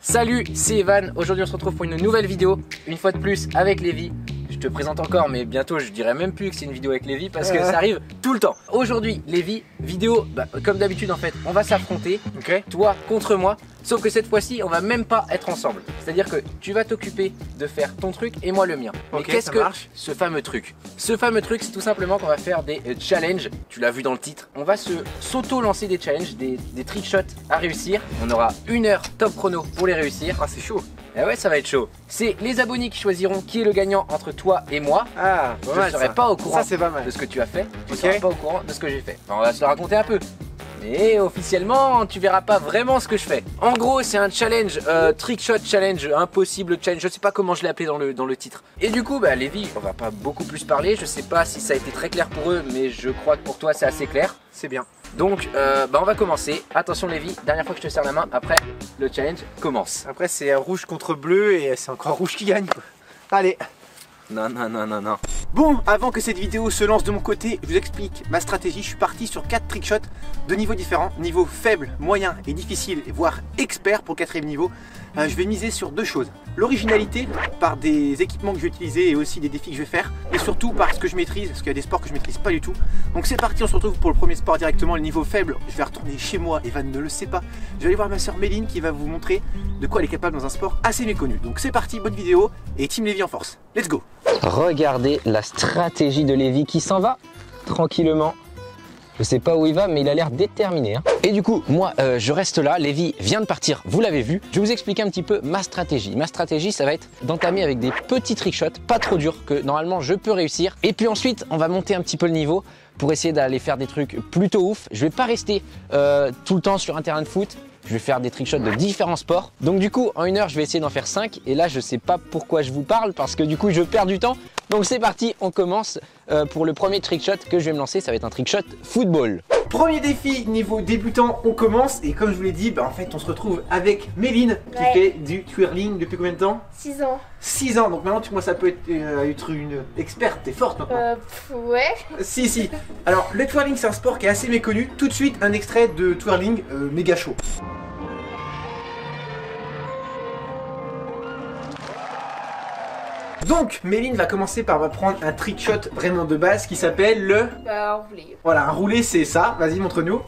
Salut, c'est Evan. Aujourd'hui on se retrouve pour une nouvelle vidéo, une fois de plus avec Lévi. Je te présente encore, mais bientôt je dirais même plus que c'est une vidéo avec Lévi parce que ça arrive tout le temps. Aujourd'hui, Lévi, vidéo, comme d'habitude en fait, on va s'affronter, toi contre moi. Sauf que cette fois-ci, on va même pas être ensemble. C'est-à-dire que tu vas t'occuper de faire ton truc et moi le mien. Mais qu'est-ce que ce fameux truc? Ce fameux truc, c'est tout simplement qu'on va faire des challenges. Tu l'as vu dans le titre. On va s'auto-lancer des challenges, des trick shots à réussir. On aura 1 heure top chrono pour les réussir. Ah, c'est chaud. Et ouais, ça va être chaud. C'est les abonnés qui choisiront qui est le gagnant entre toi et moi. Ah, je ne serai pas au courant de ce que tu as fait. Tu ne seras pas au courant de ce que j'ai fait. Enfin, on va se le raconter un peu. Mais officiellement, tu verras pas vraiment ce que je fais. En gros, c'est un challenge, trick shot challenge, impossible challenge. Je sais pas comment je l'ai appelé dans le titre. Et du coup, Lévi, on va pas beaucoup plus parler. Je sais pas si ça a été très clair pour eux, mais je crois que pour toi, c'est assez clair. C'est bien. Donc, on va commencer. Attention, Lévi, dernière fois que je te serre la main. Après, le challenge commence. Après, c'est rouge contre bleu et c'est encore rouge qui gagne. Allez. Non. Bon, avant que cette vidéo se lance de mon côté, je vous explique ma stratégie. Je suis parti sur 4 trickshots de niveaux différents. Niveau faible, moyen et difficile, voire expert pour le 4e niveau. Je vais miser sur 2 choses. L'originalité par des équipements que je vais utiliser et aussi des défis que je vais faire. Et surtout par ce que je maîtrise, parce qu'il y a des sports que je maîtrise pas du tout. Donc c'est parti, on se retrouve pour le premier sport directement, le niveau faible. Je vais retourner chez moi, Evan ne le sait pas. Je vais aller voir ma soeur Méline qui va vous montrer de quoi elle est capable dans un sport assez méconnu. Donc c'est parti, bonne vidéo et Team Lévi en force. Let's go. Regardez la stratégie de Lévi qui s'en va tranquillement. Je sais pas où il va, mais il a l'air déterminé. Et du coup, moi, je reste là. Lévi vient de partir, vous l'avez vu. Je vais vous expliquer un petit peu ma stratégie. Ma stratégie, ça va être d'entamer avec des petits trickshots, pas trop durs, que normalement je peux réussir. Et puis ensuite, on va monter un petit peu le niveau pour essayer d'aller faire des trucs plutôt ouf. Je vais pas rester tout le temps sur un terrain de foot. Je vais faire des trickshots de différents sports. Donc du coup, en 1 heure, je vais essayer d'en faire 5. Et là, je sais pas pourquoi je vous parle parce que du coup, je perds du temps. Donc c'est parti, on commence pour le premier trickshot que je vais me lancer. Ça va être un trickshot football. Premier défi niveau débutant, on commence. Et comme je vous l'ai dit, en fait, on se retrouve avec Méline qui fait du twirling depuis combien de temps? 6 ans. 6 ans, donc maintenant, moi, ça peut être une experte. T'es forte maintenant. Ouais. Si. Alors, le twirling, c'est un sport qui est assez méconnu. Tout de suite, un extrait de twirling méga chaud. Donc, Méline va commencer par prendre un trick shot vraiment de base qui s'appelle le... un roulé. Voilà, un roulé, c'est ça. Vas-y, montre-nous.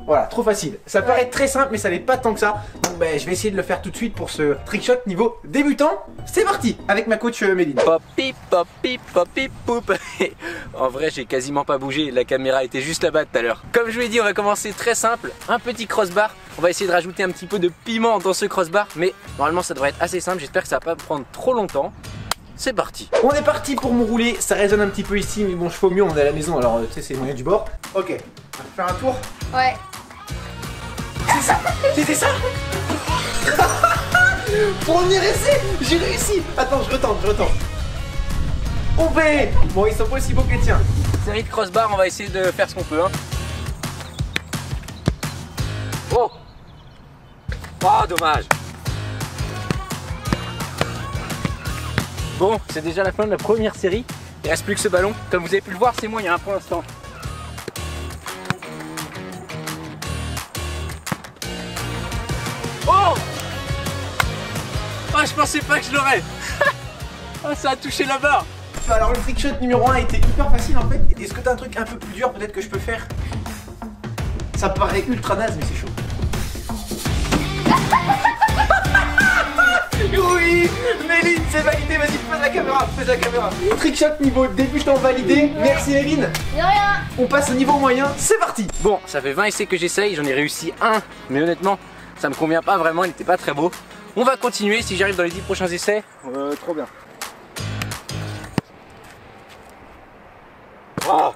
Voilà, trop facile. Ça paraît très simple, mais ça n'est pas tant que ça. Donc, je vais essayer de le faire tout de suite pour ce trick shot niveau débutant. C'est parti avec ma coach Méline. Popi, poup. En vrai, j'ai quasiment pas bougé. La caméra était juste là-bas tout à l'heure. Comme je vous l'ai dit, on va commencer très simple. Un petit crossbar. On va essayer de rajouter un petit peu de piment dans ce crossbar. Mais normalement, ça devrait être assez simple. J'espère que ça va pas prendre trop longtemps. C'est parti. On est parti pour mon roulé. Ça résonne un petit peu ici, mais bon, je fais au mieux. On est à la maison, alors tu sais, c'est le moyen du bord. Ok, on va faire un tour. Ouais. C'est ça. C'était ça. Premier essai, j'ai réussi. Attends, je retente. OP. Bon, ils sont pas aussi beaux que les tiens. Série de crossbar, on va essayer de faire ce qu'on peut. Oh, dommage. Bon, c'est déjà la fin de la première série. Il reste plus que ce ballon. Comme vous avez pu le voir, c'est moyen pour l'instant. Oh, je pensais pas que je l'aurais. Ça a touché la barre. Alors le trick shot numéro 1 était hyper facile en fait. Est-ce que t'as un truc un peu plus dur peut-être que je peux faire? Ça paraît ultra naze mais c'est chaud. Oui, Méline, c'est validé, vas-y, fais la caméra. Trick shot niveau débutant validé, merci Méline. De rien. On passe au niveau moyen, c'est parti. Bon, ça fait 20 essais que j'essaye, j'en ai réussi un, mais honnêtement, ça me convient pas vraiment, il n'était pas très beau. On va continuer, si j'arrive dans les 10 prochains essais, trop bien. Oh.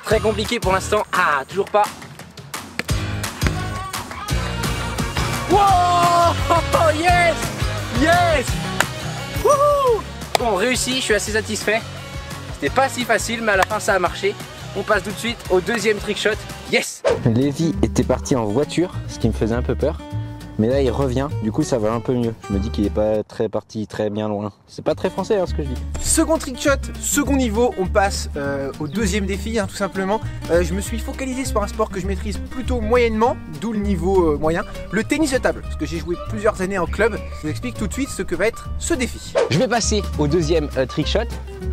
Très compliqué pour l'instant, toujours pas. Wow, yes. Wouhou. Bon, réussi, je suis assez satisfait. C'était pas si facile, mais à la fin ça a marché. On passe tout de suite au deuxième trick shot. Yes. Lévi était parti en voiture, ce qui me faisait un peu peur. Mais là il revient, du coup ça va un peu mieux. Je me dis qu'il est pas très parti très bien loin. C'est pas très français ce que je dis. Second trick shot, second niveau, on passe au deuxième défi tout simplement. Je me suis focalisé sur un sport que je maîtrise plutôt moyennement, d'où le niveau moyen, le tennis de table, parce que j'ai joué plusieurs années en club. Je vous explique tout de suite ce que va être ce défi. Je vais passer au deuxième trick shot,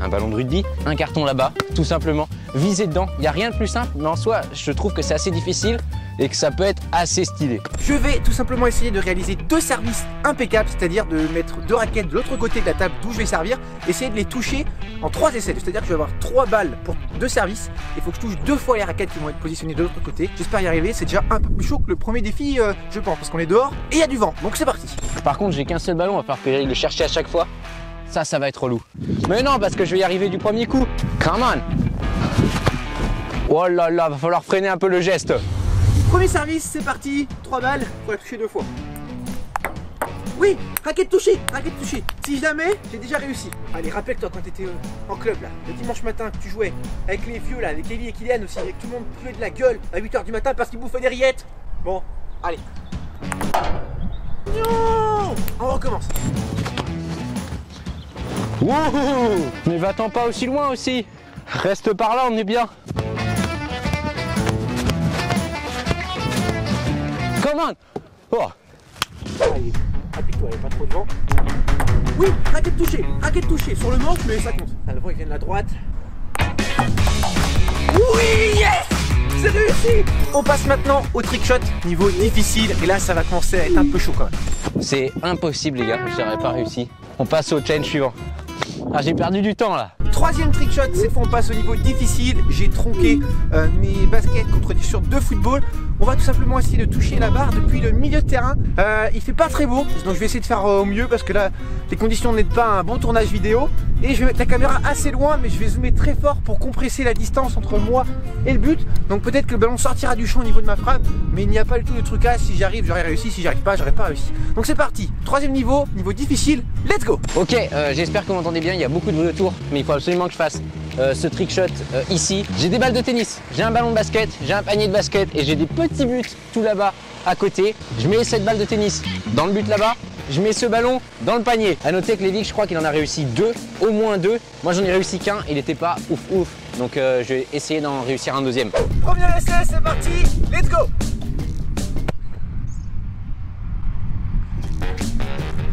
un ballon de rugby, un carton là-bas, tout simplement, viser dedans. Il n'y a rien de plus simple, mais en soi je trouve que c'est assez difficile et que ça peut être assez stylé. Je vais tout simplement essayer de réaliser 2 services impeccables, c'est-à-dire de mettre 2 raquettes de l'autre côté de la table d'où je vais servir, essayer de les toucher en 3 essais, c'est-à-dire que je vais avoir 3 balles pour 2 services, il faut que je touche 2 fois les raquettes qui vont être positionnées de l'autre côté. J'espère y arriver, c'est déjà un peu plus chaud que le premier défi je pense, parce qu'on est dehors et il y a du vent, donc c'est parti. Par contre j'ai qu'un seul ballon, à part que j'aille le chercher à chaque fois. Ça va être relou. Mais non, parce que je vais y arriver du premier coup. Come on. Oh là là, va falloir freiner un peu le geste. Premier service, c'est parti, 3 balles, faut la toucher 2 fois. Oui, raquette touchée, raquette touchée. Si jamais, j'ai déjà réussi. Allez, rappelle-toi quand tu étais en club là, le dimanche matin que tu jouais avec les vieux là, avec Kelly et Kylian aussi, et que tout le monde puait de la gueule à 8 h du matin parce qu'ils bouffaient des rillettes. Bon, allez. Non, on recommence. Wouhou! Mais va-t'en pas aussi loin aussi. Reste par là, on est bien. Come on! Oh! Allez, applique-toi, il n'y a pas trop de vent. Oui, raquette touchée sur le manche, mais ça compte. Ah, le vent il vient de la droite. Oui, yes! C'est réussi! On passe maintenant au trick shot, niveau difficile, et là ça va commencer à être un peu chaud quand même. C'est impossible les gars, je n'aurais pas réussi. On passe au challenge suivant. Ah, j'ai perdu du temps là. Troisième trick shot, cette fois on passe au niveau difficile. J'ai tronqué mes baskets contre des shorts de football. On va tout simplement essayer de toucher la barre depuis le milieu de terrain. Il fait pas très beau, donc je vais essayer de faire au mieux parce que là les conditions n'aident pas à un bon tournage vidéo. Et je vais mettre la caméra assez loin, mais je vais zoomer très fort pour compresser la distance entre moi et le but. Donc peut-être que le ballon sortira du champ au niveau de ma frappe, mais il n'y a pas du tout de trucage. Si j'y arrive, j'aurais réussi. Si j'y arrive pas, j'aurais pas réussi. Donc c'est parti. Troisième niveau, niveau difficile. Let's go. Ok, j'espère que vous m'entendez bien. Il y a beaucoup de bruit autour, mais il faut absolument que je fasse ce trick shot ici. J'ai des balles de tennis, j'ai un ballon de basket, j'ai un panier de basket et j'ai des petits buts tout là-bas à côté. Je mets cette balle de tennis dans le but là-bas. Je mets ce ballon dans le panier. A noter que Lévik, je crois qu'il en a réussi 2, au moins 2. Moi j'en ai réussi qu'un, il n'était pas ouf. Donc je vais essayer d'en réussir un deuxième. Premier essai, c'est parti. Let's go.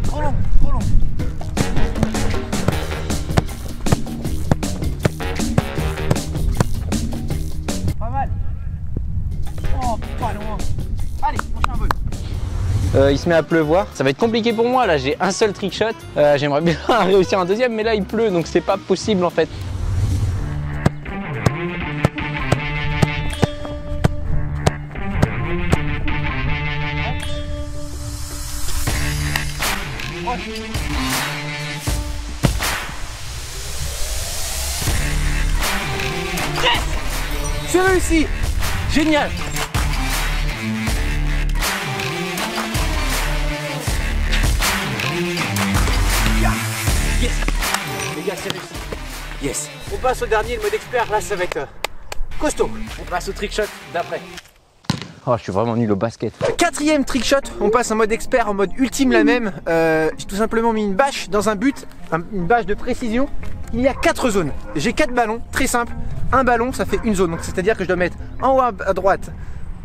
Trop long, trop long. Pas mal. Oh, pas loin. Allez, prochain vol. Il se met à pleuvoir, ça va être compliqué pour moi là, j'ai un seul trick shot, j'aimerais bien réussir un deuxième mais là il pleut donc c'est pas possible en fait. Yes! C'est réussi! Génial! Yes! Les gars, c'est réussi. Yes! On passe au dernier, le mode expert. Là, ça va être costaud. On passe au trick shot d'après. Oh, je suis vraiment nul au basket. Quatrième trick shot, on passe en mode expert, en mode ultime la même. J'ai tout simplement mis une bâche dans un but, une bâche de précision. Il y a 4 zones. J'ai 4 ballons, très simple. Un ballon, ça fait une zone. Donc c'est-à-dire que je dois mettre en haut à droite,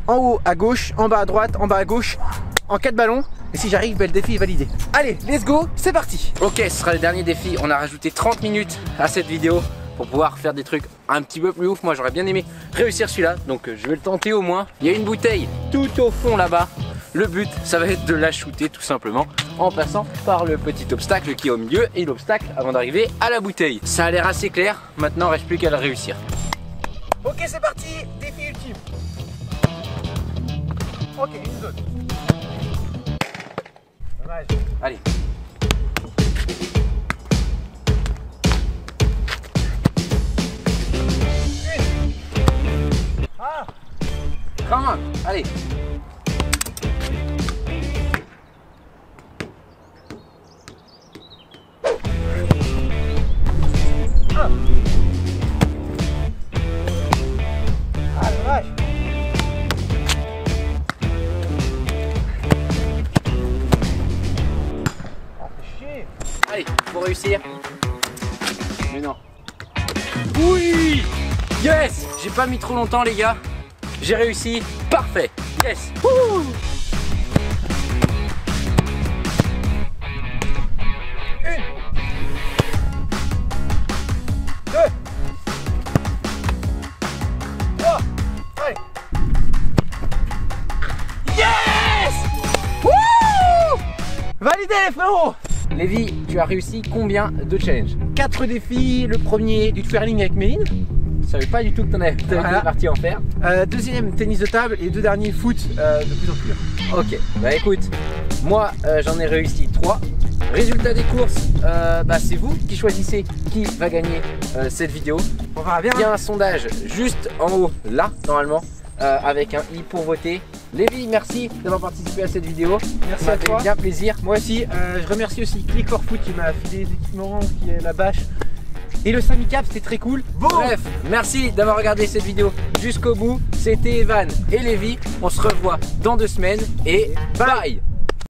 en haut à gauche, en bas à droite, en bas à gauche, en 4 ballons. Et si j'arrive, le défi est validé. Allez, let's go, c'est parti. Ok, ce sera le dernier défi. On a rajouté 30 minutes à cette vidéo pour pouvoir faire des trucs un petit peu plus ouf. Moi j'aurais bien aimé réussir celui-là, donc je vais le tenter au moins. Il y a une bouteille tout au fond là-bas. Le but, ça va être de la shooter tout simplement en passant par le petit obstacle qui est au milieu et l'obstacle avant d'arriver à la bouteille. Ça a l'air assez clair, maintenant il ne reste plus qu'à le réussir. Ok, c'est parti, défi ultime. Ok, une zone. Dommage. Allez. Ah, Come on, allez. ah. Ah, dommage. réussir. Mais non. Oui! Yes! J'ai pas mis trop longtemps les gars. J'ai réussi. Parfait. Yes! Wouh! Validé les frérots! Lévi, tu as réussi combien de challenges? 4 défis, le premier du twirling avec Méline. Je savais pas du tout que t'en avais Voilà. parti en faire. Deuxième tennis de table et 2 derniers foot de plus en plus dur. Ok, bah écoute, moi j'en ai réussi 3. Résultat des courses, bah c'est vous qui choisissez qui va gagner cette vidéo. On verra bien. Il y a un sondage juste en haut, là, normalement, avec un i pour voter. Lévi, merci d'avoir participé à cette vidéo. Merci Ça à m'a fait toi. bien plaisir. Moi aussi, je remercie aussi Click for Foot qui m'a filé les équipements, qui est la bâche. Et le Sami Cap, c'était très cool. Bon, Bref, merci d'avoir regardé cette vidéo jusqu'au bout. C'était Evan et Lévi. On se revoit dans 2 semaines et bye.